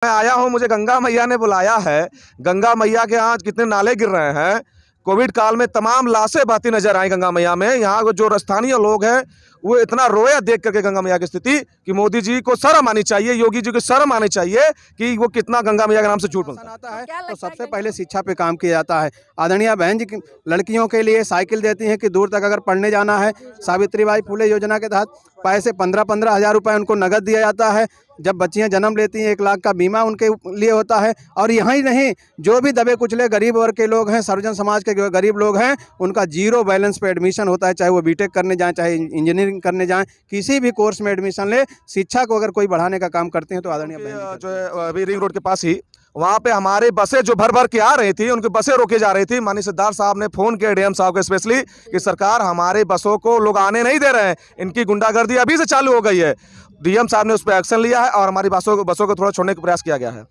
मैं आया हूँ, मुझे गंगा मैया ने बुलाया है। गंगा मैया के यहाँ कितने नाले गिर रहे हैं। कोविड काल में तमाम लाशें बहती नजर आई गंगा मैया में। यहाँ जो स्थानीय लोग हैं वो इतना रोया देख करके गंगा मैया की स्थिति कि मोदी जी को शर्म आनी चाहिए, योगी जी को शर्म आनी चाहिए कि वो कितना गंगा मैया के नाम से झूठ बोलता है। तो सबसे पहले शिक्षा पे काम किया जाता है। आदरणीय बहन जी लड़कियों के लिए साइकिल देती हैं कि दूर तक अगर पढ़ने जाना है। सावित्रीबाई फुले योजना के तहत पैसे 15-15 हज़ार रुपये उनको नगद दिया जाता है। जब बच्चियां जन्म लेती हैं 1 लाख का बीमा उनके लिए होता है। और यही नहीं, जो भी दबे कुचले गरीब वर्ग के लोग हैं, सर्वजन समाज के गरीब लोग हैं, उनका 0 बैलेंस पे एडमिशन होता है। चाहे वो बीटेक करने जाएं, चाहे इंजीनियरिंग करने जाएं, किसी भी कोर्स में एडमिशन ले। शिक्षा को अगर कोई बढ़ाने का काम करते हैं तो आदरणीय जो है अभी रिंग रोड के पास ही वहाँ पे हमारे बसें जो भर भर के आ रही थी, उनकी बसें रोके जा रही थी। माननीय सिद्धार्थ साहब ने फोन किया डीएम साहब को स्पेशली कि सरकार हमारे बसों को लोग आने नहीं दे रहे हैं, इनकी गुंडागर्दी अभी से चालू हो गई है। डीएम साहब ने उस पर एक्शन लिया है और हमारी बसों को थोड़ा छोड़ने का प्रयास किया गया है।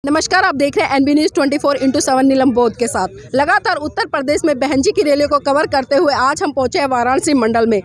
नमस्कार, आप देख रहे हैं एनबी न्यूज़ 24/7 नीलम बोध के साथ। लगातार उत्तर प्रदेश में बहन जी की रैलियों को कवर करते हुए आज हम पहुंचे हैं वाराणसी मंडल में।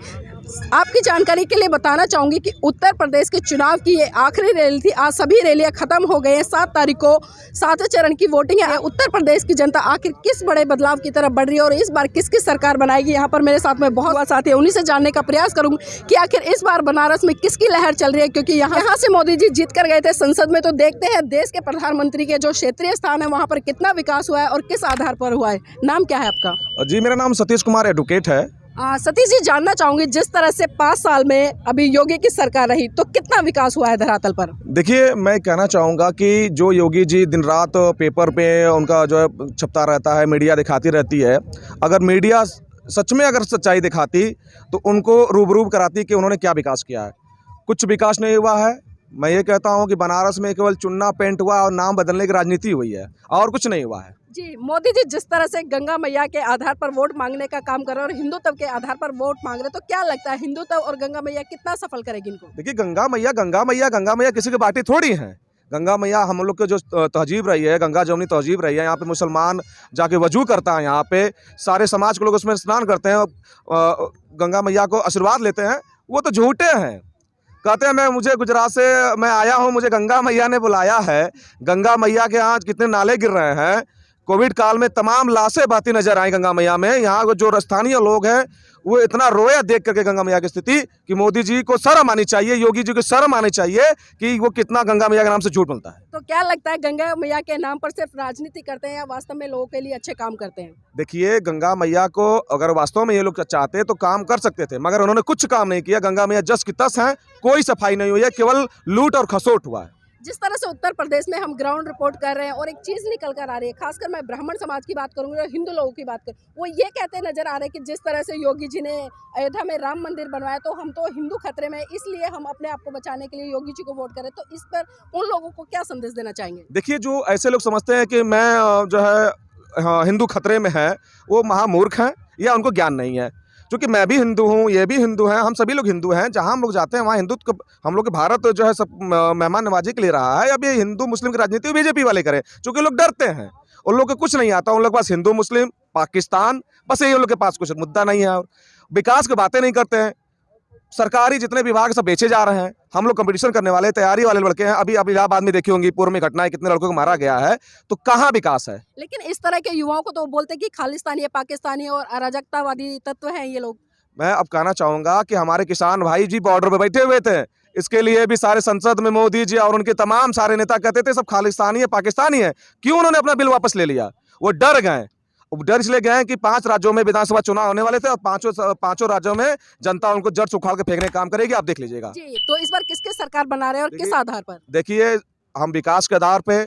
आपकी जानकारी के लिए बताना चाहूँगी कि उत्तर प्रदेश के चुनाव की ये आखिरी रैली थी। आज सभी रैलियां खत्म हो गई हैं। 7 तारीख को 7वें चरण की वोटिंग है। उत्तर प्रदेश की जनता आखिर किस बड़े बदलाव की तरफ बढ़ रही है और इस बार किसकी सरकार बनाएगी। यहाँ पर मेरे साथ में बहुत साथी है, उन्हीं से जानने का प्रयास करूँगी कि आखिर इस बार बनारस में किसकी लहर चल रही है। क्योंकि यहाँ से मोदी जी जीत कर गए थे संसद में, तो देखते हैं देश के प्रधानमंत्री के जो क्षेत्रीय स्थान है वहाँ पर कितना विकास हुआ है और किस आधार पर हुआ है। नाम क्या है आपका? जी, मेरा नाम सतीश कुमार एडवोकेट है। सतीश जी, जानना चाहूंगी जिस तरह से 5 साल में अभी योगी की सरकार रही तो कितना विकास हुआ है धरातल पर? देखिए, मैं कहना चाहूँगा कि जो योगी जी दिन रात पेपर पे उनका जो है छपता रहता है, मीडिया दिखाती रहती है। अगर मीडिया सच में अगर सच्चाई दिखाती तो उनको रूबरू कराती कि उन्होंने क्या विकास किया है। कुछ विकास नहीं हुआ है। मैं ये कहता हूँ कि बनारस में केवल चुनना पेंट हुआ और नाम बदलने की राजनीति हुई है और कुछ नहीं हुआ है। जी, मोदी जी जिस तरह से गंगा मैया के आधार पर वोट मांगने का काम कर रहे हैं और हिंदुत्व के आधार पर वोट मांग रहे हैं, तो क्या लगता है हिंदुत्व और गंगा मैया कितना सफल करेगी इनको? देखिए, गंगा मैया किसी की बाटी थोड़ी है। गंगा मैया हम लोग के जो तहजीब रही है, गंगा जमुनी तहजीब रही है। यहाँ पे मुसलमान जाके वजू करता है, यहाँ पे सारे समाज के लोग उसमें स्नान करते हैं, गंगा मैया को आशीर्वाद लेते हैं। वो तो झूठे हैं। कहते हैं मुझे गुजरात से मैं आया हूँ, मुझे गंगा मैया ने बुलाया है। गंगा मैया के यहाँ कितने नाले गिर रहे हैं। कोविड काल में तमाम लाशें बहती नजर आई गंगा मैया में। यहाँ जो स्थानीय लोग हैं वो इतना रोया देख करके गंगा मैया की स्थिति कि मोदी जी को शर्म आनी चाहिए, योगी जी को शर्म आनी चाहिए कि वो कितना गंगा मैया के नाम से झूठ बोलता है। तो क्या लगता है गंगा मैया के नाम पर सिर्फ राजनीति करते हैं या वास्तव में लोगों के लिए अच्छे काम करते हैं? देखिए, गंगा मैया को अगर वास्तव में ये लोग चाहते तो काम कर सकते थे, मगर उन्होंने कुछ काम नहीं किया। गंगा मैया जस की तस है, कोई सफाई नहीं हुई है, केवल लूट और खसोट हुआ है। जिस तरह से उत्तर प्रदेश में हम ग्राउंड रिपोर्ट कर रहे हैं और एक चीज़ निकल कर आ रही है, खासकर मैं ब्राह्मण समाज की बात करूंगी और हिंदू लोगों की बात करूँ, वो ये कहते नजर आ रहे हैं कि जिस तरह से योगी जी ने अयोध्या में राम मंदिर बनवाया तो हम तो हिंदू खतरे में, इसलिए हम अपने आप को बचाने के लिए योगी जी को वोट करें। तो इस पर उन लोगों को क्या संदेश देना चाहेंगे? देखिए, जो ऐसे लोग समझते हैं कि मैं जो है हिंदू खतरे में है, वो महामूर्ख हैं या उनको ज्ञान नहीं है। क्योंकि मैं भी हिंदू हूँ, ये भी हिंदू हैं, हम सभी लोग हिंदू हैं। जहाँ हम लोग जाते हैं वहाँ हिंदुत्व हम लोग के भारत जो है सब मेहमान नवाजी के लिए रहा है। अब ये हिंदू मुस्लिम की राजनीति बीजेपी वाले करें, क्योंकि लोग डरते हैं। उन लोग को कुछ नहीं आता, उन लोग के पास हिंदू मुस्लिम पाकिस्तान बस यही उन लोग के पास कुछ मुद्दा नहीं है और विकास की बातें नहीं करते हैं। सरकारी जितने विभाग सब बेचे जा रहे हैं। हम लोग कंपटीशन करने वाले तैयारी वाले लड़के हैं। अभी इलाहाबाद में देखी होंगी, पूर्व में घटनाएं, कितने लड़कों को मारा गया है, तो कहाँ विकास है? लेकिन इस तरह के युवाओं को तो बोलते हैं कि खालिस्तानी है, पाकिस्तानी और अराजकतावादी तत्व हैं ये लोग। मैं अब कहना चाहूंगा कि हमारे किसान भाई जी बॉर्डर पे बैठे हुए थे, इसके लिए भी सारे संसद में मोदी जी और उनके तमाम सारे नेता कहते थे सब खालिस्तानी है, पाकिस्तानी है। क्यों उन्होंने अपना बिल वापस ले लिया? वो डर गए। डर इसलिए गए कि 5 राज्यों में विधानसभा चुनाव होने वाले थे और पांचों राज्यों में जनता उनको जड़ उखाड़ के फेंकने का काम करेगी। आप देख लीजिएगा। तो इस बार किसकी सरकार बना रहे हैं और किस आधार पर? देखिए, हम विकास के आधार पे,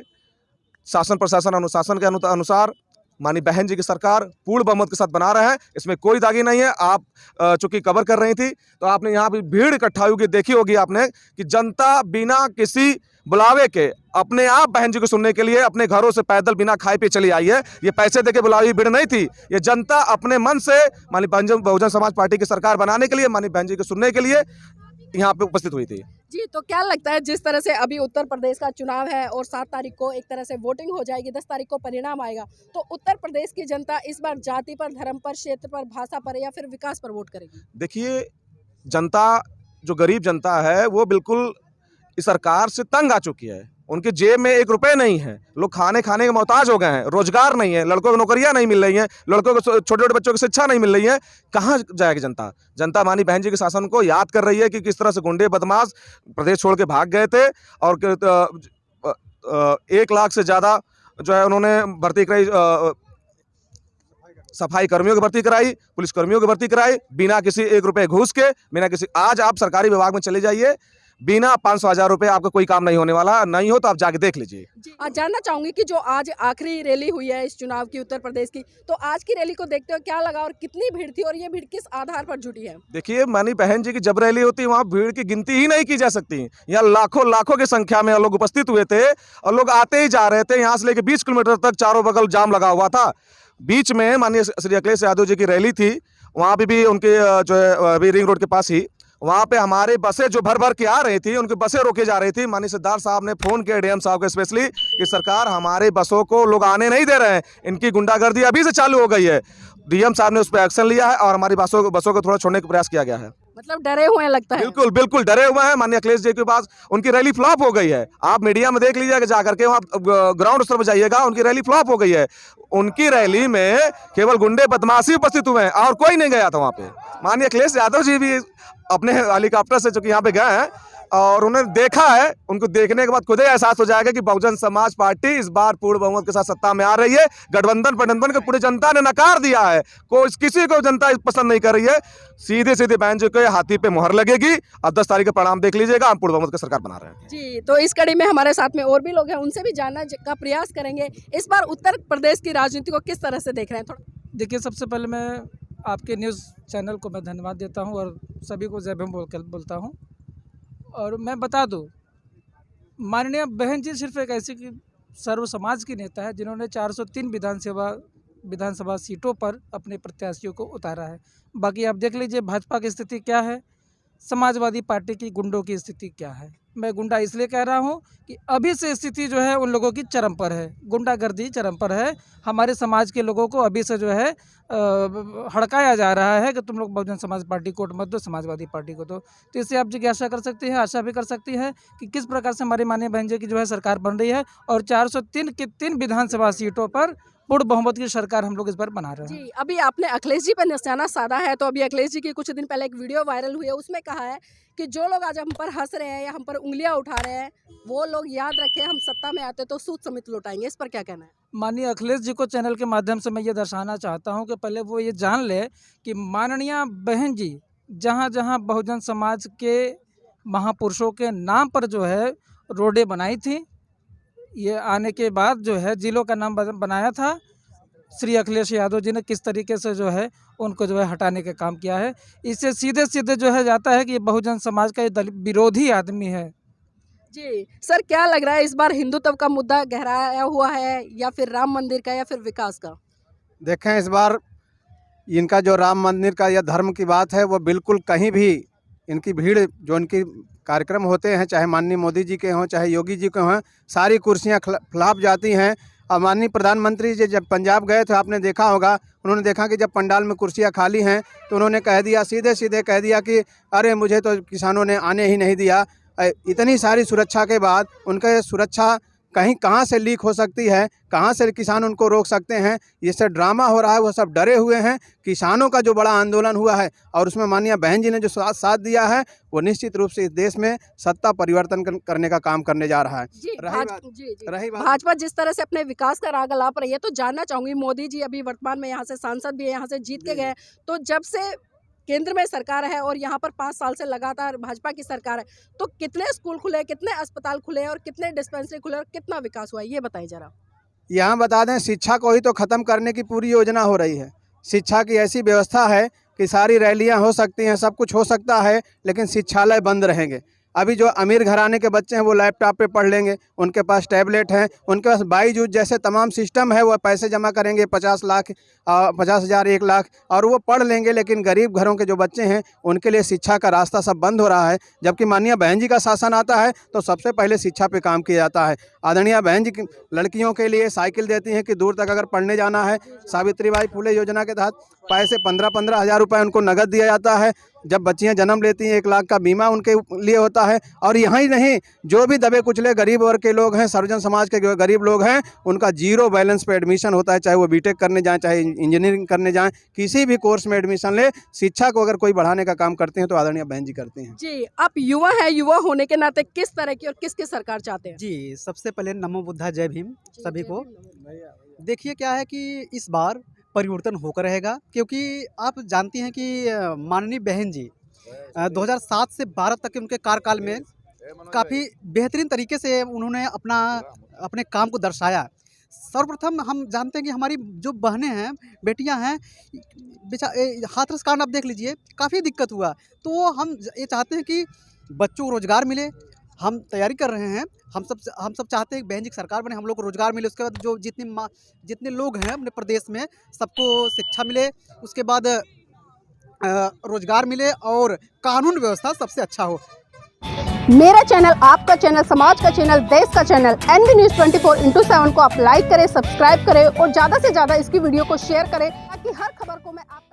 शासन प्रशासन अनुशासन के अनुसार मानी बहन जी की सरकार पूर्ण बहुमत के साथ बना रहे हैं। इसमें कोई दागी नहीं है। आप चूंकि कवर कर रही थी तो आपने यहाँ पे भीड़ इकट्ठा होगी, देखी होगी आपने कि जनता बिना किसी बुलावे के अपने आप बहन जी को सुनने के लिए अपने घरों से पैदल बिना खाए पे चली आई है। ये पैसे देके बुलाई भीड़ नहीं थी, ये जनता अपने मन से मानी बहुजन समाज पार्टी की सरकार बनाने के लिए, मानी बहन जी को सुनने के लिए यहाँ पे उपस्थित हुई थी। जी, तो क्या लगता है जिस तरह से अभी उत्तर प्रदेश का चुनाव है और 7 तारीख को एक तरह से वोटिंग हो जाएगी, 10 तारीख को परिणाम आएगा, तो उत्तर प्रदेश की जनता इस बार जाति पर, धर्म पर, क्षेत्र पर, भाषा पर या फिर विकास पर वोट करेगी? देखिए, जनता, जो गरीब जनता है, वो बिल्कुल इस सरकार से तंग आ चुकी है। उनके जेब में 1 रुपए नहीं है। लोग खाने के मोहताज हो गए हैं। रोजगार नहीं है, लड़कों को नौकरियां नहीं मिल रही हैं, लड़कों को छोटे-छोटे बच्चों की शिक्षा नहीं मिल रही है। कहाँ जाएगी जनता? जनता माननीय बहन जी के शासन को याद कर रही है कि किस तरह से गुंडे बदमाश प्रदेश छोड़ के भाग गए थे और 1 लाख से ज़्यादा जो है उन्होंने भर्ती कराई, सफाई कर्मियों की भर्ती कराई, पुलिस कर्मियों की भर्ती कराई, बिना किसी 1 रुपए घूस के, बिना किसी। आज आप सरकारी विभाग में चले जाइए, बिना 500-1000 रुपए आपका कोई काम नहीं होने वाला। नहीं हो तो आप जाके देख लीजिए। आज जानना चाहूंगी कि जो आज आखिरी रैली हुई है इस चुनाव की उत्तर प्रदेश की, तो आज की रैली को देखते हुए क्या लगा और कितनी भीड़ थी और ये भीड़ किस आधार पर जुटी है? देखिए, माननीय बहन जी की जब रैली होती है वहाँ भीड़ की गिनती ही नहीं की जा सकती। यहाँ लाखों की संख्या में लोग उपस्थित हुए थे और लोग आते ही जा रहे थे। यहाँ से लेकर 20 किलोमीटर तक चारों बगल जाम लगा हुआ था। बीच में माननीय श्री अखिलेश यादव जी की रैली थी, वहाँ पे भी उनके जो है अभी रिंग रोड के पास ही, वहाँ पे हमारे बसें जो भर के आ रही थी, उनकी बसें रोके जा रही थी। माननीय सिद्धार्थ साहब ने फोन किया डीएम साहब को स्पेशली कि सरकार हमारे बसों को लोग आने नहीं दे रहे हैं, इनकी गुंडागर्दी अभी से चालू हो गई है। डीएम साहब ने उस पर एक्शन लिया है और हमारी बसों को थोड़ा छोड़ने का प्रयास किया गया है। मतलब डरे हुए हैं लगता है। बिल्कुल डरे हुए हैं। माननीय अखिलेश जी के पास उनकी रैली फ्लॉप हो गई है। आप मीडिया में देख लीजिएगा, जाकर के वहाँ ग्राउंड स्तर पर जाइएगा, उनकी रैली फ्लॉप हो गई है। उनकी रैली में केवल गुंडे बदमाशी उपस्थित हुए हैं और कोई नहीं गया था वहाँ पे। माननीय अखिलेश यादव जी भी अपने हेलीकॉप्टर से चूंकि यहाँ पे गए हैं और उन्होंने देखा है, उनको देखने के बाद खुद ही एहसास हो जाएगा कि बहुजन समाज पार्टी इस बार पूर्ण बहुमत के साथ सत्ता में आ रही है। गठबंधन को पूरी जनता ने नकार दिया है, किसी को जनता पसंद नहीं कर रही है। सीधे बहन जी के हाथी पे मुहर लगेगी। अब 10 तारीख का परिणाम देख लीजिएगा, हम पूर्ण बहुमत की सरकार बना रहे हैं। जी, तो इस कड़ी में हमारे साथ में और भी लोग हैं, उनसे भी जानने का प्रयास करेंगे इस बार उत्तर प्रदेश की राजनीति को किस तरह से देख रहे हैं। थोड़ा देखिए, सबसे पहले मैं आपके न्यूज़ चैनल को मैं धन्यवाद देता हूं और सभी को जय भीम बोलता हूं। और मैं बता दूं, माननीय बहन जी सिर्फ एक ऐसी सर्व समाज की नेता है जिन्होंने 403 विधानसभा सीटों पर अपने प्रत्याशियों को उतारा है। बाकी आप देख लीजिए भाजपा की स्थिति क्या है, समाजवादी पार्टी की गुंडों की स्थिति क्या है। मैं गुंडा इसलिए कह रहा हूं कि अभी से स्थिति जो है उन लोगों की चरम पर है, गुंडागर्दी चरम पर है। हमारे समाज के लोगों को अभी से जो है हड़काया जा रहा है कि तुम लोग बहुजन समाज पार्टी को वोट मत दो, समाजवादी पार्टी को दो। तो इससे आप जिज्ञासा कर सकती है, आशा भी कर सकती है कि किस प्रकार से हमारी माननीय बहन जी की जो है सरकार बन रही है और 403 की 3 विधानसभा सीटों पर पूर्ण बहुमत की सरकार हम लोग इस बार बना रहे हैं। जी, अभी आपने अखिलेश जी पर निशाना साधा है, तो अभी अखिलेश जी की कुछ दिन पहले एक वीडियो वायरल हुई है, उसमें कहा है कि जो लोग आज हम पर हंस रहे हैं या हम पर उंगलियां उठा रहे हैं, वो लोग याद रखें हम सत्ता में आते तो सूद समेत लौटाएंगे। इस पर क्या कहना है? माननीय अखिलेश जी को चैनल के माध्यम से मैं ये दर्शाना चाहता हूं कि पहले वो ये जान ले कि माननीय बहन जी जहां बहुजन समाज के महापुरुषों के नाम पर जो है रोडें बनाई थी, ये आने के बाद जो है जिलों का नाम बनाया था, श्री अखिलेश यादव जी ने किस तरीके से जो है उनको जो है हटाने का काम किया है। इससे सीधे जो है जाता है कि ये बहुजन समाज का ये दलित विरोधी आदमी है। जी सर, क्या लग रहा है इस बार हिंदुत्व का मुद्दा गहराया हुआ है या फिर राम मंदिर का या फिर विकास का? देखें, इस बार इनका जो राम मंदिर का या धर्म की बात है वो बिल्कुल कहीं भी इनकी भीड़, जो इनकी कार्यक्रम होते हैं, चाहे माननीय मोदी जी के हों चाहे योगी जी के हों, सारी कुर्सियां खिलाफ जाती हैं। और माननीय प्रधानमंत्री जी जब पंजाब गए थे, आपने देखा होगा, उन्होंने देखा कि जब पंडाल में कुर्सियां खाली हैं तो उन्होंने कह दिया, सीधे कह दिया कि अरे मुझे तो किसानों ने आने ही नहीं दिया। इतनी सारी सुरक्षा के बाद उनके सुरक्षा कहीं कहाँ से लीक हो सकती है, कहाँ से किसान उनको रोक सकते हैं। ये सब ड्रामा हो रहा है, वो सब डरे हुए हैं। किसानों का जो बड़ा आंदोलन हुआ है और उसमें माननीय बहन जी ने जो साथ दिया है, वो निश्चित रूप से इस देश में सत्ता परिवर्तन करने का काम करने जा रहा है। रही बात भाजपा जिस तरह से अपने विकास का राग अलाप रही है, तो जानना चाहूंगी, मोदी जी अभी वर्तमान में यहाँ से सांसद भी है, यहाँ से जीत के गए, तो जब से केंद्र में सरकार है और यहाँ पर 5 साल से लगातार भाजपा की सरकार है, तो कितने स्कूल खुले, कितने अस्पताल खुले और कितने डिस्पेंसरी खुले और कितना विकास हुआ है, ये बताइए जरा। यहाँ बता दें, शिक्षा को ही तो ख़त्म करने की पूरी योजना हो रही है। शिक्षा की ऐसी व्यवस्था है कि सारी रैलियाँ हो सकती हैं, सब कुछ हो सकता है, लेकिन शिक्षालय बंद रहेंगे। अभी जो अमीर घराने के बच्चे हैं वो लैपटॉप पे पढ़ लेंगे, उनके पास टैबलेट हैं, उनके पास बाईजूस जैसे तमाम सिस्टम है, वो पैसे जमा करेंगे 50 लाख 50,000 1 लाख और वो पढ़ लेंगे। लेकिन गरीब घरों के जो बच्चे हैं उनके लिए शिक्षा का रास्ता सब बंद हो रहा है। जबकि माननीय बहन जी का शासन आता है तो सबसे पहले शिक्षा पे काम किया जाता है। आदरणीय बहन जी लड़कियों के लिए साइकिल देती हैं कि दूर तक अगर पढ़ने जाना है। सावित्रीबाई फुले योजना के तहत पैसे 15-15 हज़ार रुपये उनको नगद दिया जाता है। जब बच्चियां जन्म लेती हैं 1 लाख का बीमा उनके लिए होता है। और यहाँ ही नहीं, जो भी दबे कुचले गरीब वर्ग के लोग हैं, सर्वजन समाज के जो गरीब लोग हैं, उनका 0 बैलेंस पे एडमिशन होता है। चाहे वो बीटेक करने जाएं, चाहे इंजीनियरिंग करने जाएं, किसी भी कोर्स में एडमिशन ले। शिक्षा को अगर कोई बढ़ाने का काम करते हैं तो आदरणीय बहन जी करते हैं। जी, आप युवा हैं, युवा होने के नाते किस तरह की और किसकी सरकार चाहते हैं? जी, सबसे पहले नमो बुद्धा जय भीम सभी को। देखिए क्या है कि इस बार परिवर्तन होकर रहेगा, क्योंकि आप जानती हैं कि माननीय बहन जी 2007 से 12 तक के उनके कार्यकाल में काफ़ी बेहतरीन तरीके से उन्होंने अपने काम को दर्शाया। सर्वप्रथम हम जानते हैं कि हमारी जो बहनें हैं, बेटियां हैं, हाथरस कांड आप देख लीजिए, काफ़ी दिक्कत हुआ। तो हम ये चाहते हैं कि बच्चों को रोज़गार मिले। हम तैयारी कर रहे हैं, हम सब चाहते हैं कि बहन जी की सरकार बने, हम लोग को रोज़गार मिले। उसके बाद जो जितने लोग हैं अपने प्रदेश में, सबको शिक्षा मिले, उसके बाद रोज़गार मिले और कानून व्यवस्था सबसे अच्छा हो। मेरा चैनल, आपका चैनल, समाज का चैनल, देश का चैनल NB News 24/7 को आप लाइक करें, सब्सक्राइब करें और ज़्यादा से ज़्यादा इसकी वीडियो को शेयर करें ताकि हर खबर को मैं आप